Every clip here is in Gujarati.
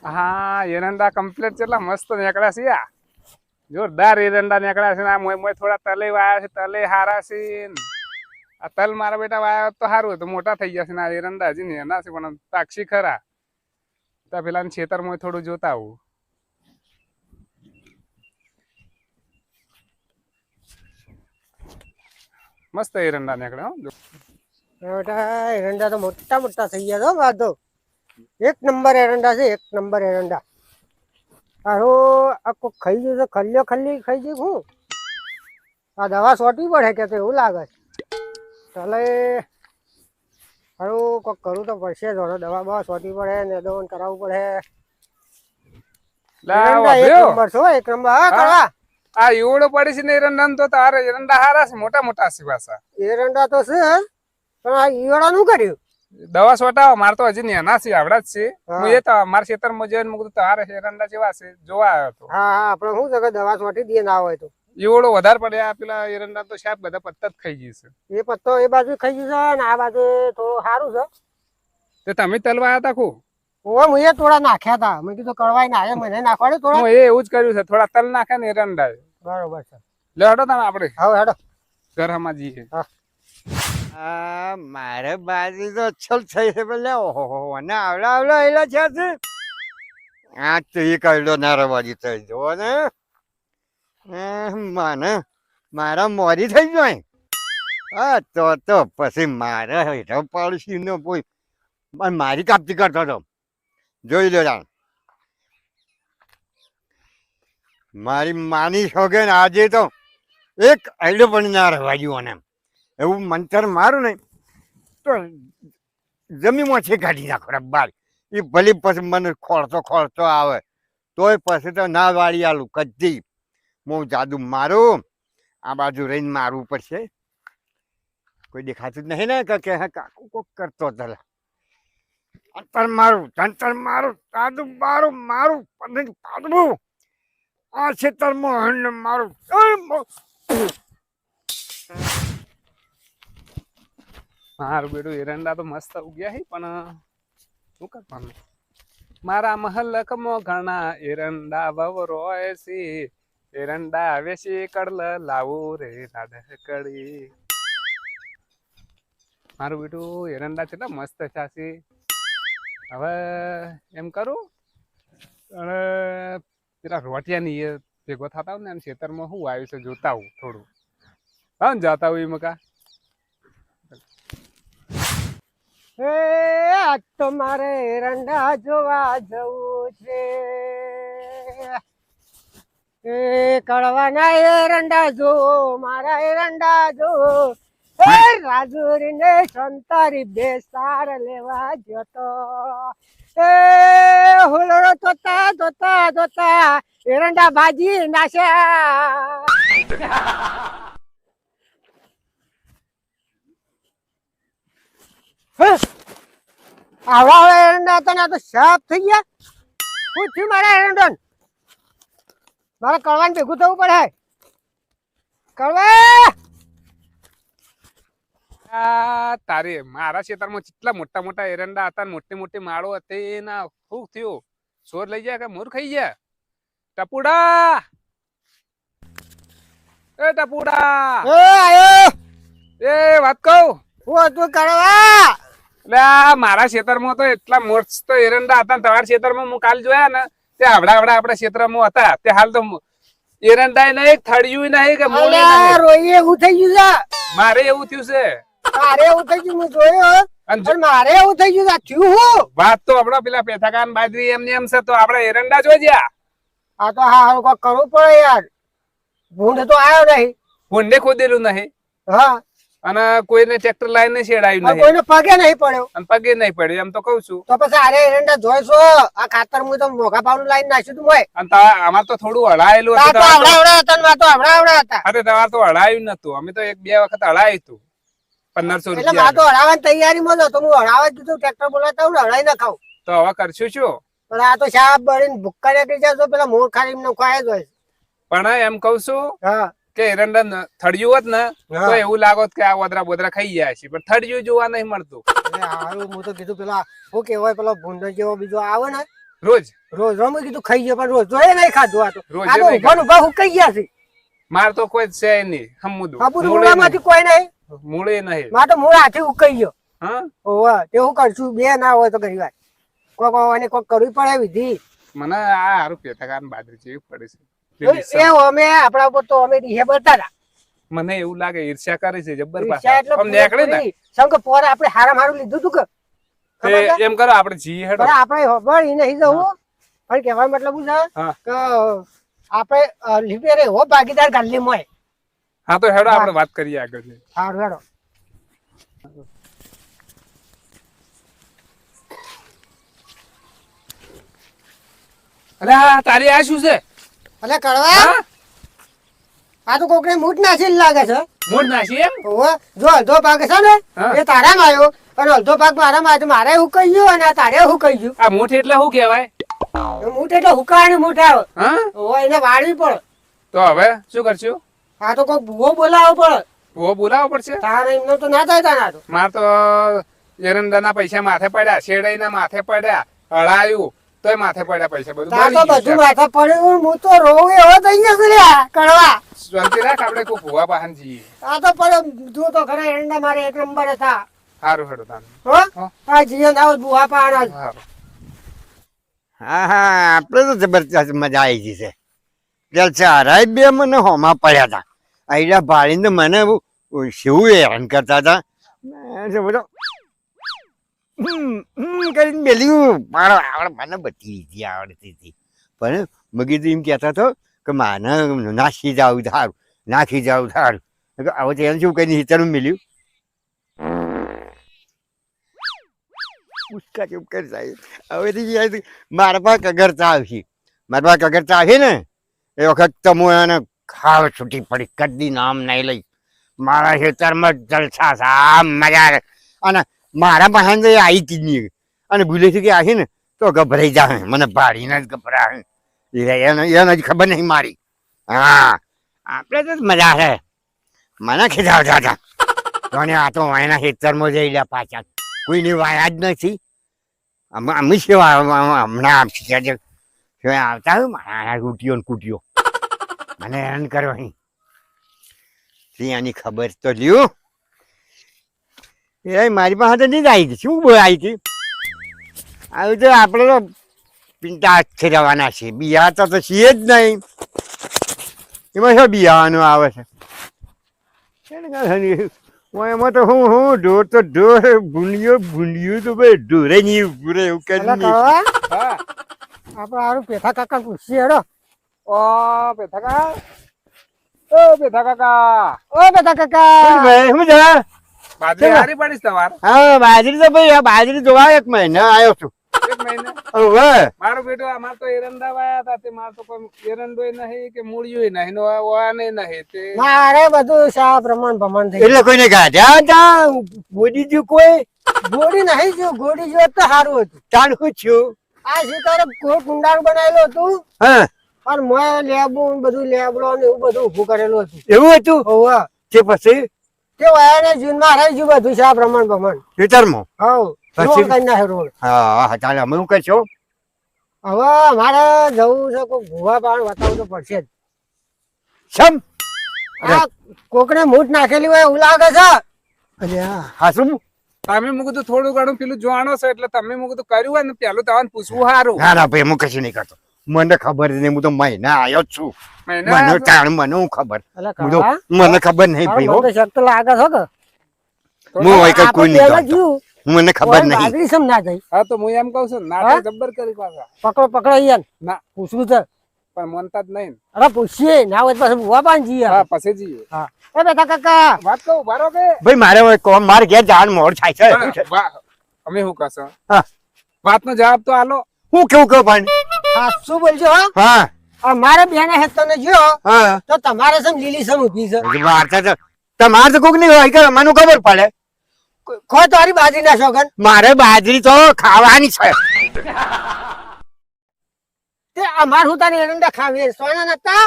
હા એરંડા કમ્પ્લીટ કેટલા મસ્ત નીકળ્યા છે યા જોરદાર એરંડા નીકળ્યા છે ને આ મોય થોડા તલે વાયા છે તલે હારા છે આ તલ મારા બેટા વાયા હોત તો સારું હતું મોટા થઈ ગયા છે ને આ એરંડા હજી નેના છે પણ પાક્ષી ખરા તો પેલા ખેતરમાં થોડું જોતા આવું મસ્ત એરંડા નીકળ્યા હો બેટા એરંડા તો મોટા મોટા થઈ ગયા છો બાદ એક નંબર એરંડા છે, એક નંબર એરંડા. હારો આખો ખાઈ ગયું છે, ખલ્યો ખલ્લી ખાઈ ગયું હું આ દવા સોટી પડે કે તો એવું લાગે ચાલે હારું કોક કરવું તો પડશે જ. દવા બવા સોટી પડે ને દોન કરાવવું પડે. એક નંબર છો, એક નંબર. હા કરવા આ એવડો પડી છે ને એરંડા તો તારે એરંડા હારા છે, મોટા મોટા છે પાછા. એરંડા તો છે પણ આ ઈયળા નું કર્યું દવા સોટાવો મારે તો હજી નેના છે આવડા જ છે. હું એ તો મારા ખેતરમાં જોઈને મૂકું તારે એરંડા જેવા છે જોવા આવ્યો હતો. હા હા આપણે શું છે કે દવા સોટી દઈએ ના હોય તો એવડો વધારે પડ્યા પેલા એરંડા તો સાહેબ બધા પત્તા જ ખાઈ ગઈ છે. એ પત્તો એ બાજુ ખાઈ ગયું છે ને આ બાજુ થોડું સારું છે. તે તમે તલવા આવ્યા તા ખુ હું એ થોડા નાખ્યા હતા. મેં કીધું કળવાઈ ના મને નાખવાડે થોડા. હું એવું જ કર્યું છે, થોડા તલ નાખે ને એરંડા. બરોબર છે. લે હેડો તમે આપણે હવે હેડો ઘરમાં જઈએ. મારે બાજી તો અચ્છલ થઈ છે પેલે ઓહો અને આવડા આવડા એલા છે આ તો એ કઈડો નારાબાજી થઈ જુઓ ને મને મારા મોરી થઈ જાય. હા તો પછી મારે હેઠો પાડશી ને કોઈ મારી કાપતી કરતો હતો. જોઈ લો જાણ મારી માની શોખે ને આજે તો એક આઈડો પણ ના રહેવા ગયો ને એવું મંતર મારું ને તો જમીનમાં છે કાઢી નાખો બાર. એ ભલે પછી મને ખોળતો આવે તોય પછી તો ના વાળી આલું કદી. હું જાદુ મારું આ બાજુ રહીને મારવું પડશે. કોઈ દેખાતું જ નહીં ને કે હા કાકુ કોક કરતો તલા અંતર મારું જાદુ મારું પાડવું આ ખેતરમાં મારું. મારું બેડું એરંડા તો મસ્ત ઉગ્યા છે પણ શું કરવાનું. મારા મહલકમાં ઘણા એરંડા વવરોય છે, એરંડા વેસી કડલ લાવું રે નાડકડી. મારું બેટું એરંડા કેટલા મસ્ત છે. હવે એમ કરું અને પેલા રોટિયાની એ ભેગો થતા હોય ને એમ ખેતરમાં શું આવ્યું છે જોતા આવું થોડું. હા ને જતા હોય મકા આજ તો મારે એરંડા જોવા જવું છે. એ કડવાના એરંડા જો મારા એરંડા જો રાજુરી ને સંતારી બે સાર લેવા જતો. એ હુલડો જોતા એરંડા ભાજી નાખ્યા. આવડા એરંડા હતા ને તો સાફ થઈ ગયા. શું થયું મારા એરંડા મારે કળવાને ભેગું થવું પડે. કળવા તારે મારા ખેતરમાં કેટલા મોટા મોટા એરંડા હતા, મોટી મોટી માળો હતી ના શું થયું? ચોર લઈ ગયા કે મોર ખાઈ ગયા? ટપુડા એ ટપુડા એ વાત કહું હું હતું કળવા એટલે મારા ખેતરમાં તો એટલા મસ્ત એરંડા હતા. તમારા ખેતરમાં હું કાલ જોયા ને તે આવડા આપણા ખેતરમાં હતા. તે હાલ તો એરંડા નહીં, થળિયું નહીં કે રોઈએ એવું થઈ ગયું છે. મારે એવું થયું છે. મારે એવું થઈ ગયું, હું જોયો મારે એવું થઈ ગયું થયું. વાત તો આપડા પેલા પેથાકાન બાજરી એમને એમ છે તો આપડા એરંડા જોજ્યા. આ તો હા કોઈ કરવું પડે યાર. ભૂંડ તો આવ્યો નહીં, ભૂંડે ખોદેલું નહીં. હા અને કોઈને ટ્રેક્ટર લાઈને શેડાયું નહીં, કોઈને પગે નહીં પડ્યો અને પગે નહીં પડ્યો એમ તો કઉ છું. તો પછી આરે એરંડા જોઈશો આ ખાતર હું તો મોઘા ભાવનું લાઈન નાખ્યું તું મોય. અને આમાં તો થોડું હળાયેલું હતું. આવડા હતા. અરે તમારે તો હળાયું નતું. અમે તો એક બે વખત હળાયું હતું 1500 એટલે મારે તો હળાવવાની તૈયારીમાં જ હતો. હું હળાવા જ દીધું, ટ્રેક્ટર બોલાવતા હું હળાઈ ના ખાવ. તો હવે કરશું શું? પણ આ તો શાપ બળીને ભૂક્કા નીકળી જાય તો પેલા મોર ખાલી એમને ખાય જ હોય. પણ એમ કઉ છું હા કે એરંડા થળિયું હોત ને તો એવું લાગોત કે આ વદરા બોદરા ખાઈ ગયા છે, પણ થળિયું જોવા નહીં મળતું. હારું હું તો કીધું પેલા શું કેવાય પેલો ભૂંડો જેવો બીજો આવે ને રોજ રોજ રોજ મેં કીધું ખાઈ ગયો પણ રોજ તો એ નહીં ખાધું આ તો રોજ આ તો નહીં ઉભા ઉભા હુકાઈ ગયા છે માર તો કોઈ છે નહીં હમુદું બાપુ મૂળામાંથી કોઈ નહીં મૂળે નહીં માર તો મૂળ હાથી ઉકાઈ ગયો હા ઓવા તે હું કરશું બે ના હોય તો ઘણી વાર કોક કરવી પડે વિધિ મને આ હારું પેથાકાન બાજરી જેવી પડે છે એ અમે આપણા ઉપર તો અમે રીહે બતા હતા મને એવું લાગે ઈર્ષ્યા કરે છે જબ્બર ઈર્ષ્યા એટલે પાછા નીકળે ને સમ કે પોર આપણે હારામ હારું લીધું તું કે તે એમ કરો આપણે જી હેડો પણ આપણે ખબર ઈ નહીં જવું પણ કહેવાનો મતલબ શું છે હા. કે આપણે લીપે રે હો ભાગીદાર ગાલી મોય હા તો હેડો આપણે વાત કરીએ આગળ હારું હેડો અરે તારી આ શું છે અલે કડવા હા આ તો કોકને મૂઠ નાસી લાગે છે મૂળ નાસી એમ ઓવે જો અડધો ભાગ છે ને હા. એ તારામાં આવ્યો અને અડધો ભાગ મારામાં આવ્યો મારે હુકાઈ ગયો અને આ તારે હુકાઈ ગયું આ મૂઠ એટલે શું કહેવાય એ મૂઠ એટલે હુકાવાની મૂઠ આવે હા ઓવે એને વાળવી પડે તો હવે શું કરશું આ તો કોઈ ભૂવો બોલાવવો પડે ઓ બોલાવવો પડશે તારે એમનો તો ના થાય તાના તો માર તો એરંડાના પૈસા માથે પડ્યા શેરડાઈના માથે પડ્યા હળાયું તોય માથે પડ્યા પૈસા બધું તાર તો બળી બધું ગયું માથા પડ્યું હું તો રોવ એવો થઈ ગયો છું લ્યા કડવા શાંતિ રાખ આપણે કોઈ ભૂવા પાહન જઈએ આ તો પણ જો તો ખરા એરંડા મારે એક નંબર હતા સારું હેડો તાન હો હા. આ જીવન આવો બુવા પાણા સારું હા હા આપણે તો જબરજસ્ત મજા આવી ગઈ છે પેલા ચારાય બે મને હોમાં પડ્યા હતા આઈડા ભાળીને મને શું હેરાન કરતા હતા મેં તો બધો કરીને બેલ્યું મારો આવડે મને બધી વિધિ આવડતી હતી પણ મગી તો એમ કહેતા હતો કે માને નાખી જાવ સારું નાખી જાવ સારું હવે તો એને શું કહીને હિતરનું મળ્યું ઉચકા ચૂપ કરી સાહેબ હવેથી મારા પાસે કગરતા આવશે મારા પાસે કગરતા આવશે ને એ વખત તો હું એને ખાવ છૂટી પડી કદી નામ નહીં લઈ મારા ખેતરમાં જલસા છે આમ મજા આવે અને મારા પાસે તો એ આવી જ નહીં અને ભૂલેથી કે આવી ને તો ગભરાઈ જાય મને ભાડીને જ ગભરાય એને જ ખબર નહીં મારી હા આપણે તો મજા છે મને ખીજાવતા હતા અને આ તો એના ખેતરમાં જઈ લે પાછા કોઈની વાયા જ નથી અમે સેવા હમણાં આવતા હોય મારા કૂટીઓ ને કૂટીઓ મને હેરાન કરવાની આની ખબર તો લ્યો એ મારી પાસે તો નહીં જ આવી હતી શું બોલ આવી હતી આવું તો આપણે તો પિંટા જ રહેવાના છે બિહાર તો છીએ જ નહીં એમાં શું બિહારનું આવે છે એમાં તો હું ઢોર તો ઢોર ભૂંડિયું તો ભાઈ ઢોરે નહીં ઉભું રહે એવું કરી હા આપડે હારું પેથા કાકા પૂછીએ હેડો ઓ પેથા કાકા ઓ પેથા કાકા ઓ પેથા કાકા શું છે બાજરી હારી પડીશ તમાર હા બાજરી તો ભાઈ આ બાજરી જોવા એક મહિના આવ્યો છું એક મહિને હવે મારો બેટો અમાર તો એરંડા વાયા હતા તે માર તો કોઈ એરંડોય નહીં કે મૂળિયોય નહીં નો વાને નહીં તે મારે બધું શા પ્રમાણ થઈ એટલે કોઈને ગાધ્યા હતા બોડી જ્યું કોઈ ગોળી નહીં જો ગોળી જો તો સારું હતું તાણું છું આ શિકારે કોઈ કુંડાળ બનાવેલું હતું હા અને મેં લેબુ બધું લેબડો ને એવું બધું ઉભું કરેલું હતું એવું હતું હોવે તે પછી તે વયાને જૂનમાં રહી ગયું બધું શા પ્રમાણ ખેતરમાં હવ પછી? રોડ કરી નાખે રોડ હા ચાલે અમે શું કરશો હવે મારે જવું છે કોઈ ભૂવા પાણી બતાવવું તો પડશે જ સમ આ કોકને મૂઠ નાખેલી હોય એવું લાગે છે અલ્યા હા શું તમે મું કીધું થોડું ઘણું પેલું જોવાનો છે એટલે તમે મું કીધું કર્યું હોય ને પેલું તમને પૂછવું સારું ના ના ભાઈ હું કશું નહીં કરતો મને ખબર નહીં હું તો મહિના આવ્યો જ છું મહિના મને તાણ મને હું ખબર અલા હું તો કાકા, મને ખબર નહીં ભાઈ હો મને તો શક તો લાગે છે કે હું હોય કઈ કોઈ નહીં આપણે જાણતો. જીવ, મને ખબર કોઈ નહીં બાજરી સમ ના થઈ હા તો હું એમ કઉ છું હા? નાટક જબ્બર કરી પાછા પકડો અહીંયા ના પૂછવું છે પણ મનતા જ નહીં અરે પૂછીએ ના હોય તો પાછું ભૂવા પાણી જઈએ હા પછી જઈએ હા એ બેટા કાકા વાત કહું બારો કે ભાઈ મારે હવે કોમ મારે ઘેર જવાનું મોડ થાય છે હા, અમે શું કહેશો હા. વાતનો જવાબ તો આલો હું કેવું કહું પણ હા શું બોલજો હો હા આ મારે બેને હેતને જો હા તો તમારે સમ લીલી સમ ઊભી છે વાર્તા તો તમારે તો કોક નહીં હોય કે મને ખબર પડે કોઈ તારી બાજરી ના શોખન મારે બાજરી તો ખાવાની છે તે અમાર હું તારી એરંડા ખાવી સોના નતા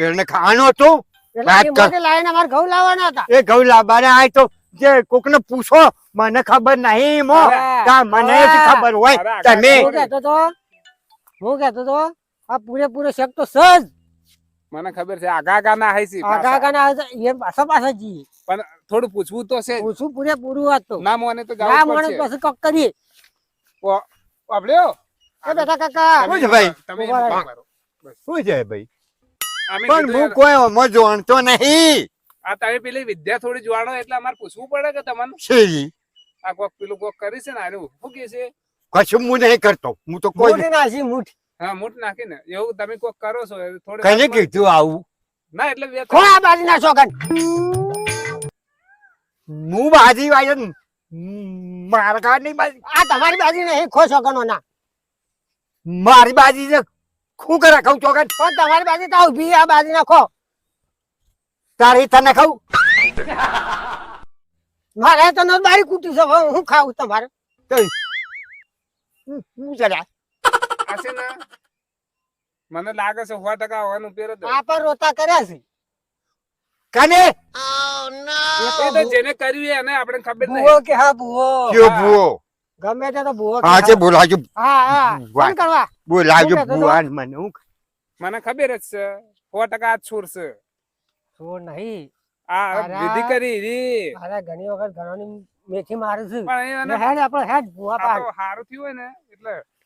એને ખાવાનું હતું એટલે વાત એ કર. મોટે લાઈને અમાર ઘઉં લાવવાના હતા એ ઘઉં લાવવાને આય તો જે કોકને પૂછો મને ખબર નહીં મો અરે, તા મને જ ખબર હોય અરે, તમે હું કહેતો તો હું કહેતો તો આ પૂરેપૂરો શક તો સજ મને ખબર છે આગા ના હાઈ છે આગા આગા ના આવે છે, એ પાછા જઈએ પણ થોડું પૂછવું તો છે જ. પૂછું પૂરેપૂરું વાત તો ના મોને તો ના જવું માણસ પડશે. પછી કોક કરીએ આપડ્યો એ બેટા કાકા શું છે ભાઈ? તમે ઉભા એમ રહો. કરો. શું છે ભાઈ? અમે પણ કીધું હું કોઈ ઓમાં જાણતો નહીં. આ તમે પેલી વિદ્યા થોડી જોવાનો એટલે અમારે પૂછવું પડે કે તમને શેરી આ કોક પેલું કોક કરી છે ને આરું શું કે છે કશું હું નહીં કરતો. હું તો કોઈ મૂઠ નાસી મૂઠ હા મૂઠ નાખીને એવું તમે કોક કરો છો થોડી કઈને કીધું આવું? ના એટલે બે ખો આ બાજુ ના શોગન હું બાજી વાય મારા કાઢ નહીં બાજી. આ તમારી બાજુ નહીં ખો શોગનો ના મારી બાજી છે શું કરે કહું ચોકન? પણ તમારી બાજુ તો ઉભી આ બાજુ ના ખો તારી તને કહું મારે તો ન બારી કૂટી છે હવે હું ખાવું તમારે શું ચડ્યા? આ છે ને મને લાગે છે 100% હોવાનું પેર જ આ પર રોતા કર્યા છે કને એ તો જેને કર્યું એને આપણે ખબર નહીં ભૂવો કે હા ભૂવો કયો ભૂવો? ગમે તે તો ભૂવો કે હા છે હા. બોલાજો હા હા વાહ. કોણ કરવા બોલાજો શું કહેતો હતો? ભૂવાન મને હું મને ખબર જ છે 100% આ જ છોર છે શું નહીં આ અરે. વિધિ કરી રી અરે ઘણી વખત ઘણોની મેથી મારે છે પણ ને હેડ આપણે હેડ ભૂવા આ પાડ તો હારું થયું હોય ને એટલે